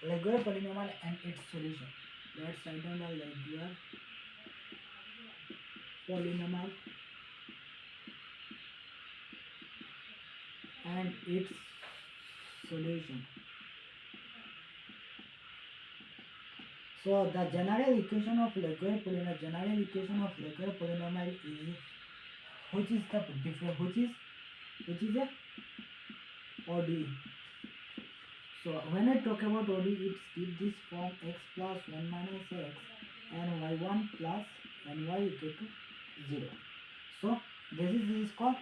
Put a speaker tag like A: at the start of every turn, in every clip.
A: Lagure polynomial and its solution. Let's write down the Lagure polynomial and its solution. So the general equation of Lagure polynomial is which is the different which is a ODE. So when I talk about ODE, it gives this form x plus 1 minus x and y1 plus and y equal to 0. So this is called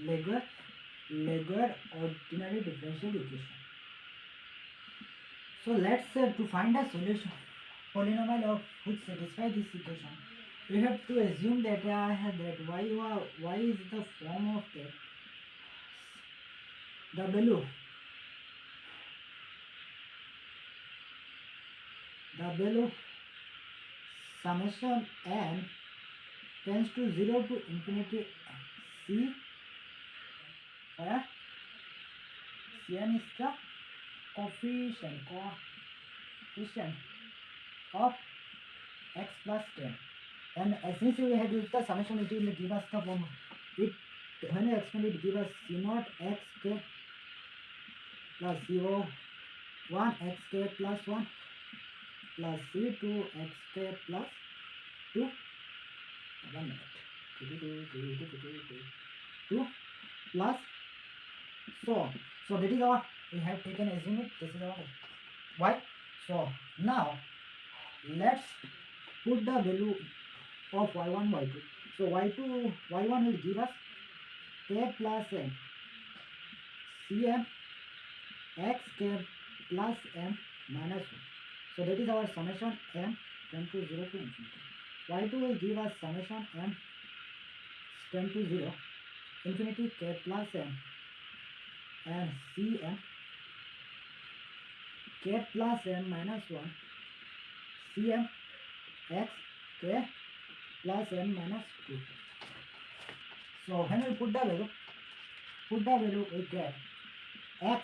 A: Lagure ordinary differential equation. So let's to find a solution polynomial of which satisfy this equation, we have to assume that that y is the form of the value summation n tends to 0 to infinity c, where cn is the coefficient of x plus k. And since we have used the summation, it will give us the form. When we expand it, give us c naught x k plus c1 x k plus 1 plus c2 x k plus 2. 1 minute. 2 plus so that is our, we have taken assume it, this is our y. So now let's put the value of y1 y2. So y1 will give us k plus m cm x k plus m minus 1. So that is our summation m tend to 0 to infinity. Y2 will give us summation m tend to 0 infinity k plus m and cm k plus m minus 1 cm x k plus m minus 2. So when we put the value we get x.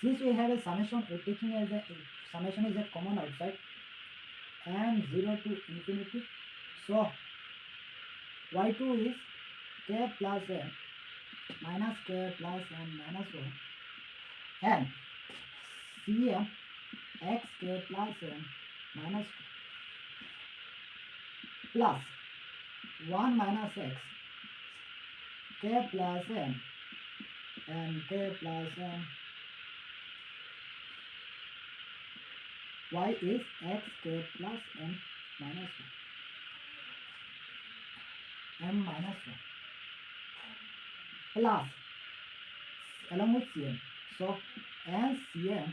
A: Since we have a summation, we are taking as a summation is a common outside and 0 to infinity. So y2 is k plus m minus k plus m minus 1 and cm x k plus m minus 2 plus 1 minus x k plus m and k plus m. Y is x k plus m minus 1 m minus 1 plus along with cm. So n cm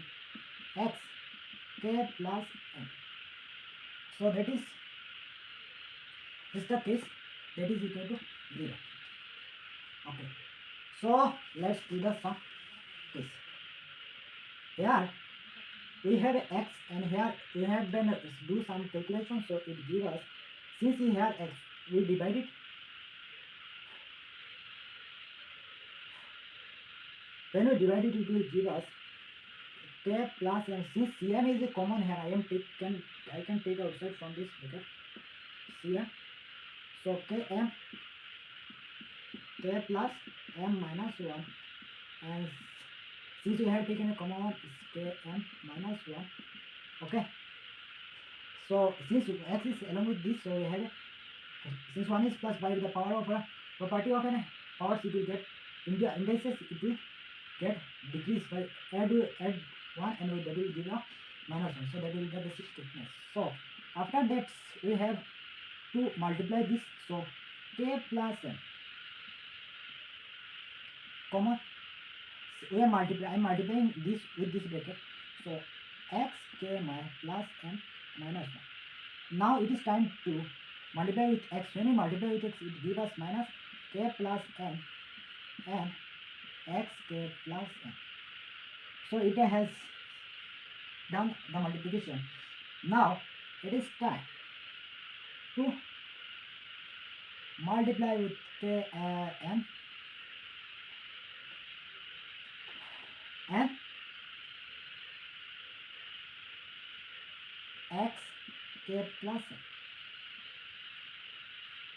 A: x k plus m. So that is the case, that is equal to 0. Okay, so let's do the sum case. Here we have x and here we have been do some calculation. So it gives us, since we have x, we divide it. When we divide it, it will give us k plus m. Since cm is a common here, I can take outside from this bracket cm. So km k plus m minus 1 and since we have taken a common one is km minus 1. Okay, so since x is along with this, so we have since 1 is plus by the power of a property of an powers, it will get in the indices, it will get decreased by add 1 and that will give a minus 1. So that will get the 6 thickness. So after that we have to multiply this. So k plus m comma, we are I'm multiplying this with this bracket. So x k plus m minus 1. Now it is time to multiply with x. When we multiply with x, it gives us minus k plus m and x k plus m. So it has done the multiplication. Now it is time to multiply with k m and k plus m.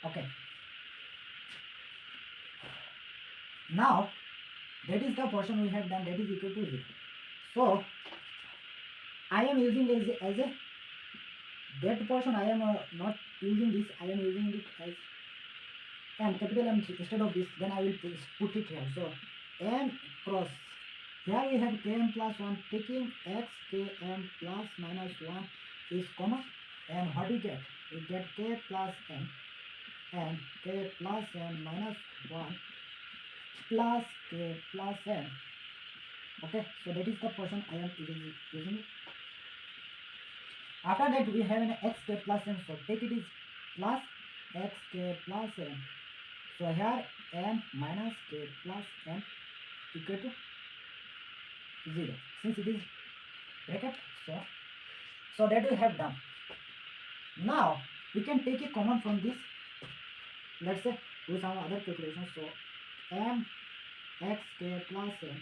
A: Okay. Now that is the portion we have done, that is equal to 0. So I am using as a that portion. I am not using this. I am using it as m, capital M instead of this. Then I will put it here. So m cross, here we have km plus 1, taking x km plus minus 1 is common, and what we get? We get k plus m and k plus m minus 1 plus k plus m. Okay, so that is the portion I am using it. After that we have an xk plus m, so take it is plus xk plus m. So here m minus k plus m equal to 0, since it is bracket. So that we have done. Now we can take a common from this. Let's say do some other calculations. So m xk plus m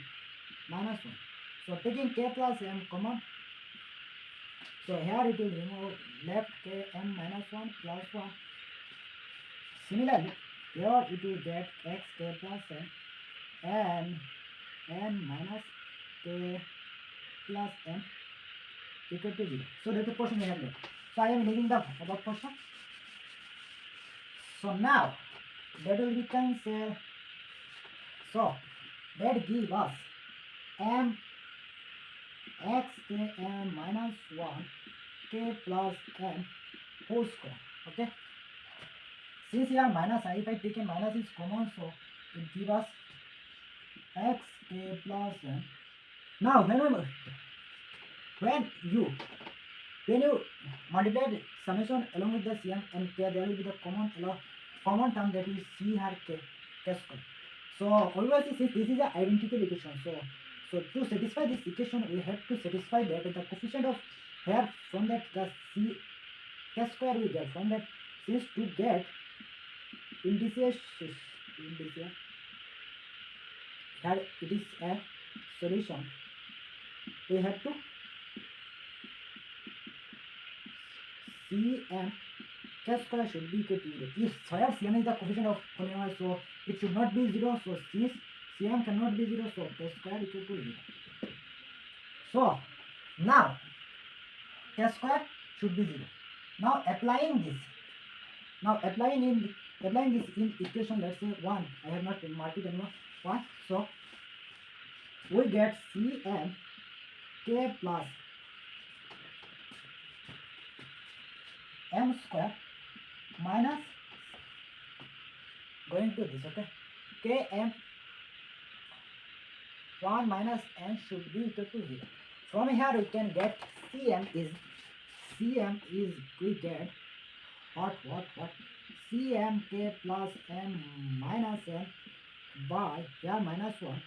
A: minus 1. So taking k plus m common, so here it will remove left k m minus 1 plus 1. Similarly, here it will get x k plus m and n minus k plus m equal to 0. So that's the portion we have left. So I am leaving the above portion. So now that will be cancelled. So that gives us m x k m minus 1 k plus m whole square. Okay, since here minus, if I take a minus is common, so it gives us x k plus m. Now when you multiply summation along with the cm and k, there will be the common term, that is c here k square. So always since this is an identical equation, so to satisfy this equation we have to satisfy that the coefficient of here, from that the c k square we get, from that, since to get indices here it is a solution, we have to cm k square should be equal to 0. If here cm is the coefficient of polynomial, so it should not be 0. So since cm cannot be 0, so k square equal to 0. So now k square should be 0. Now applying this in equation, let's say 1, I have not marked it anymore, 1. So we get cm k plus m square minus, going to this, okay, km 1 minus n should be equal to 0. From here we can get cm is we get what cm k plus m minus n by here minus 1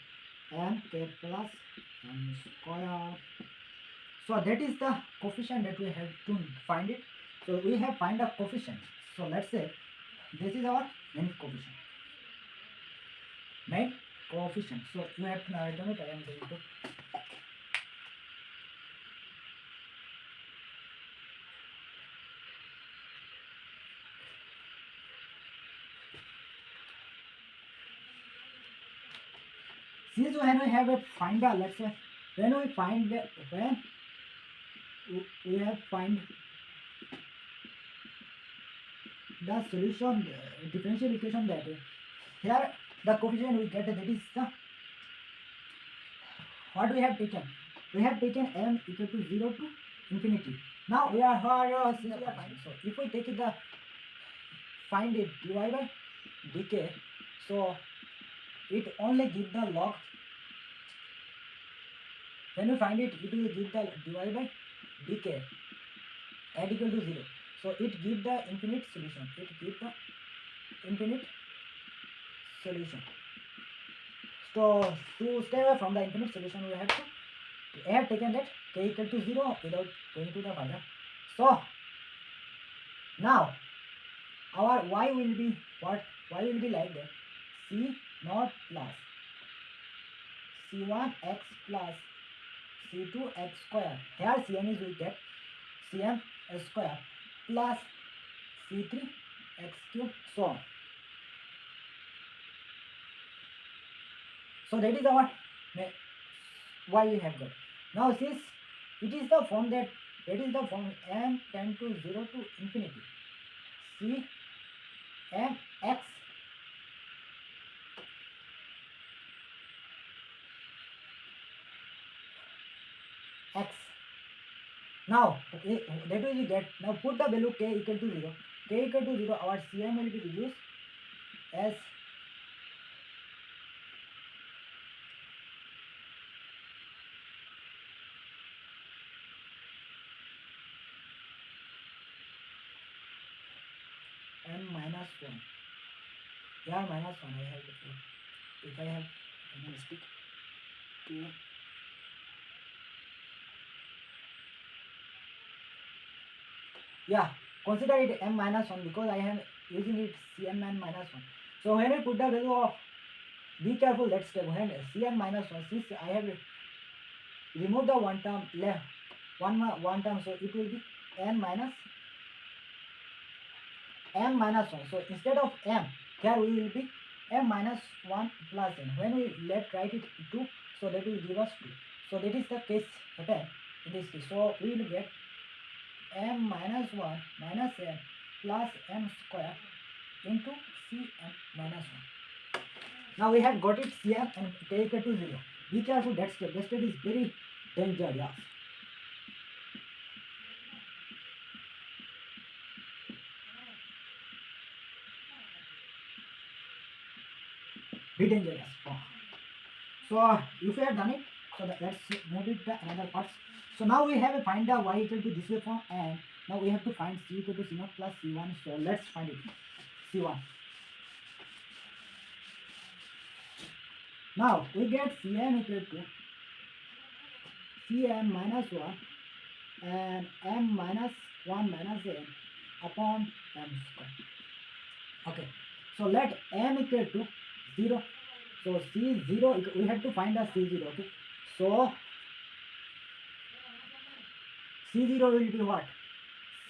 A: m k plus m square. So that is the coefficient that we have to find it. So we have find a coefficient. So let's say this is our main coefficient. So you have to write down it. I am going to since when we have a finder, let's say when we find we have find the solution, differential equation, that here the coefficient we get, that is the what we have taken. We have taken m equal to 0 to infinity. Now we are here, so if we take the find it dy by dk, so it only give the log. When we find it, it will give the dy by dk and equal to 0. So it gives the infinite solution. So to stay away from the infinite solution, we have taken that k equal to 0 without going to the final. So now our y will be what? Y will be like that: c naught plus c1 x plus c2 x square. Here cm is we get cm square plus C3 x cube, so on. So that is our why we have got. Now since it is the form that is the form m tend to 0 to infinity, C m x x. Now that will we get. Now put the value k equal to 0. K equal to 0, our Cm will be reduced as m minus 1. Yeah, minus 1 I have to put. If I have any mistake. 2. Yeah, consider it m minus 1 because I am using it Cm n minus 1. So when I put the value of, be careful, let's take when Cm minus 1, since I have removed the one term left, one term, so it will be n minus m minus 1. So instead of m, here we will be m minus 1 plus n. When we write it 2, so that will give us 2. So that is the case happen in this case. So we will get m minus 1 minus n plus m square into Cm minus 1. Now we have got it Cm and k equal to 0. Be careful, that step is very dangerous. Yeah. Be dangerous. So if we have done it, so let's move it to another parts. So now we have to find the y equal to this way form, and now we have to find c equal to c0 plus c1. So let's find it. C1. Now we get Cm equal to Cm minus 1 and m minus 1 minus n upon m square. Okay. So let m equal to 0. So C0, we have to find a C0. Okay. So C0 will be what?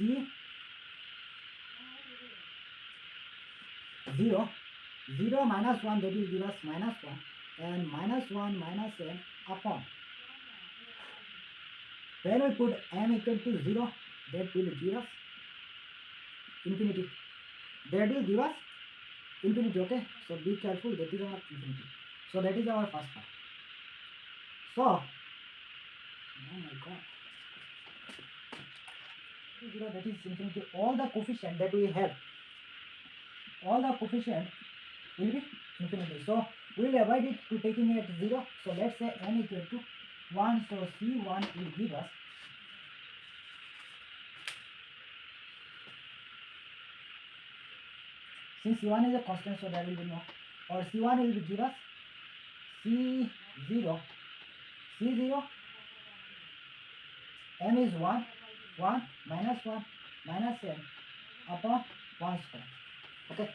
A: C0 0 minus 1, that will give us minus 1, and minus 1 minus n upon. When we put m equal to 0, that will give us infinity. That will give us infinity. Okay. So be careful, that is our infinity. So that is our first part. So, oh my god, 0, that is infinity. All the coefficient that we have, all the coefficient will be infinity. So we will avoid it to taking it 0. So let's say n equal to 1. So C1 will give us, since C1 is a constant, so there will be no, or C1 will give us C0 m is 1 minus 1 minus n upon 1 square. Okay,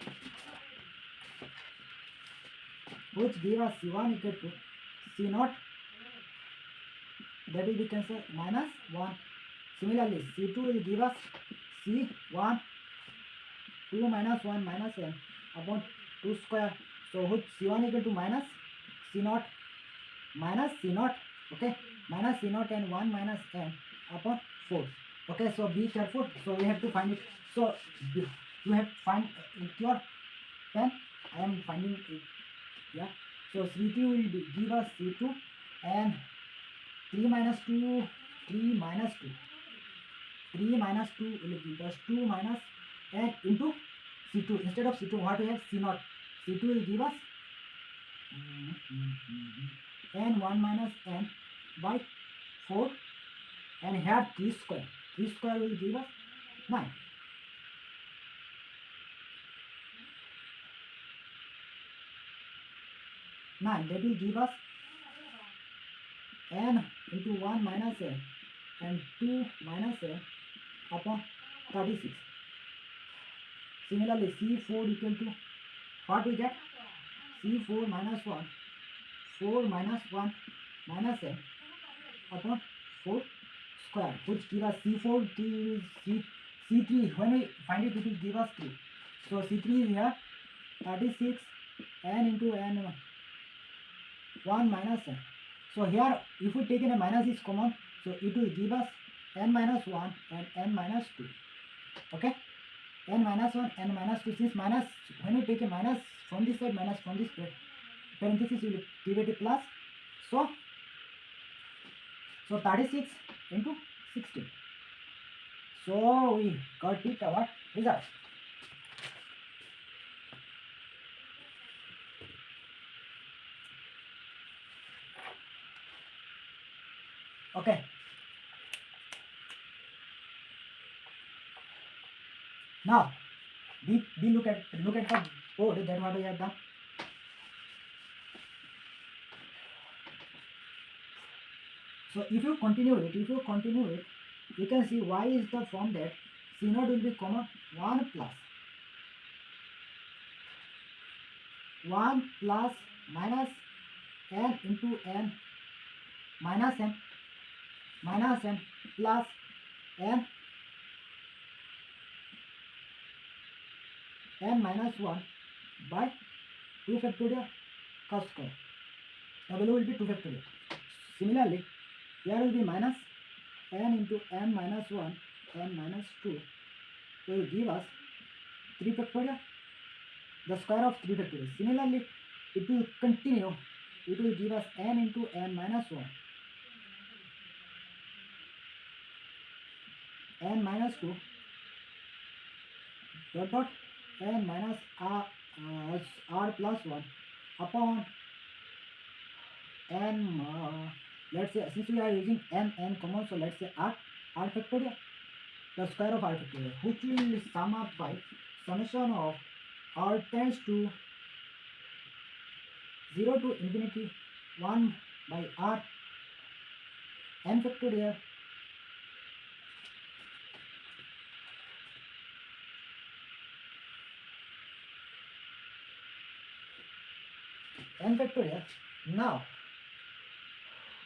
A: which give us C1 equal to C0, that will be cancelled, minus 1. Similarly C2 will give us C1 2 minus 1 minus n upon 2 square. So which C1 equal to minus C0 minus C0. Okay, minus C0 and 1 minus n upon 4. Okay, so be careful. So we have to find it. So you have to find with your pen. I am finding it. Yeah. So C2 will give us C2, and 3 minus 2 will give us 2 minus n into C2. Instead of C2, what we have? C0. C2 will give us n 1 minus n by 4, and here 3 square. 3 square will give us 9. That will give us n into 1 minus n and 2 minus n upon 36. Similarly, C4 equal to what we get? C4 minus 1, 4 minus 1 minus n upon 4 square, which give us C4 C3, when we find it, it will give us 3. So C3 is here 36 n into n 1 minus n. So here if we take in a minus is common, so it will give us n minus 1 and n minus 2. Okay, n minus 1 n minus 2. Since minus, when we take a minus from this side, minus from this parenthesis, we will give it a plus. So 36 into 16. So we got it our result. Okay. Now we look at the board that what we have done. So if you continue it, you can see y is the form that C0 will be comma 1 plus minus n into n minus n plus n minus 1 by 2 factorial cos square. The value will be 2 factorial. Similarly, here will be minus n into n minus 1 n minus 2 will give us 3 factorial, the square of 3 factorial. Similarly, it will continue, it will give us n into n minus 1 n minus 2 dot n minus r plus 1 upon n, let's say, since we are using n common, so let's say r factorial, the square of r factorial, which will sum up by summation of r tends to 0 to infinity 1 by r n factorial n factorial. Now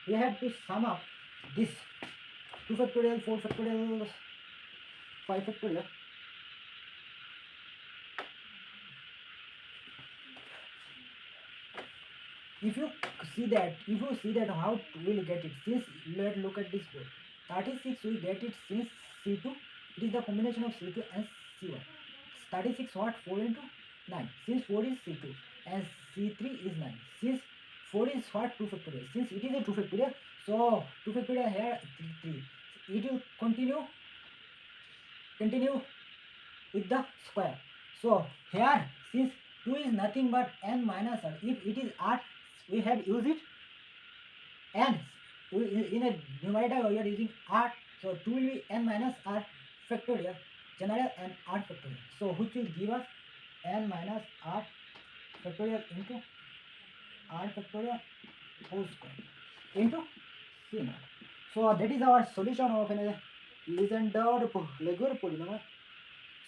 A: we have to sum up this 2 factorial, 4 factorial, 5 factorial. If you see that how we will get it, since let's look at this board, 36 we get it since C2, it is the combination of C2 and C1. 36 what? 4 into 9, since 4 is C2 and C3 is 9, since 4 is what? 2 factorial, since it is a 2 factorial, so 2 factorial here 3, it will continue with the square. So here, since 2 is nothing but n minus r, if it is r, we have used it, and in a numerator we are using r, so 2 will be n minus r factorial general and r factorial, so which will give us n minus r factorial into r factorial whole square into C0. So that is our solution of a Lagure polynomial.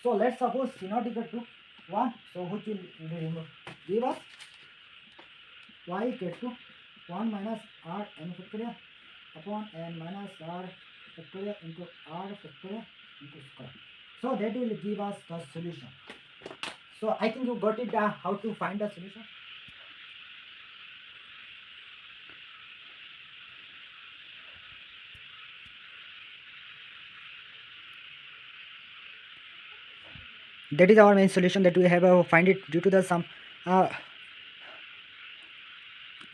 A: So let's suppose C0 equal to 1, so which will give us y equal to 1 minus r n factorial upon n minus r factorial into r factorial into square. So that will give us the solution. So I think you got it, how to find the solution. That is our main solution, that we have find it due to the some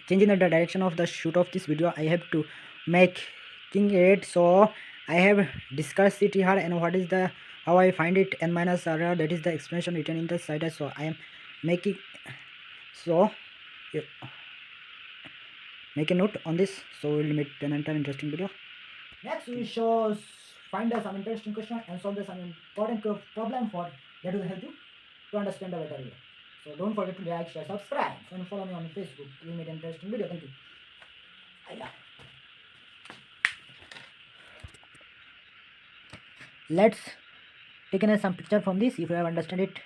A: change in the direction of the shoot of this video. I have to making it, so I have discussed it here, and what is the how I find it n minus r, that is the explanation written in the side. So I am making, so make a note on this, so we'll meet another interesting video. Next we shall find some interesting question and solve some important problem for that will help you to understand the better way. So don't forget to like, share, subscribe, and follow me on Facebook. We'll meet an interesting video. Thank you. Let's take some picture from this if you have understand it.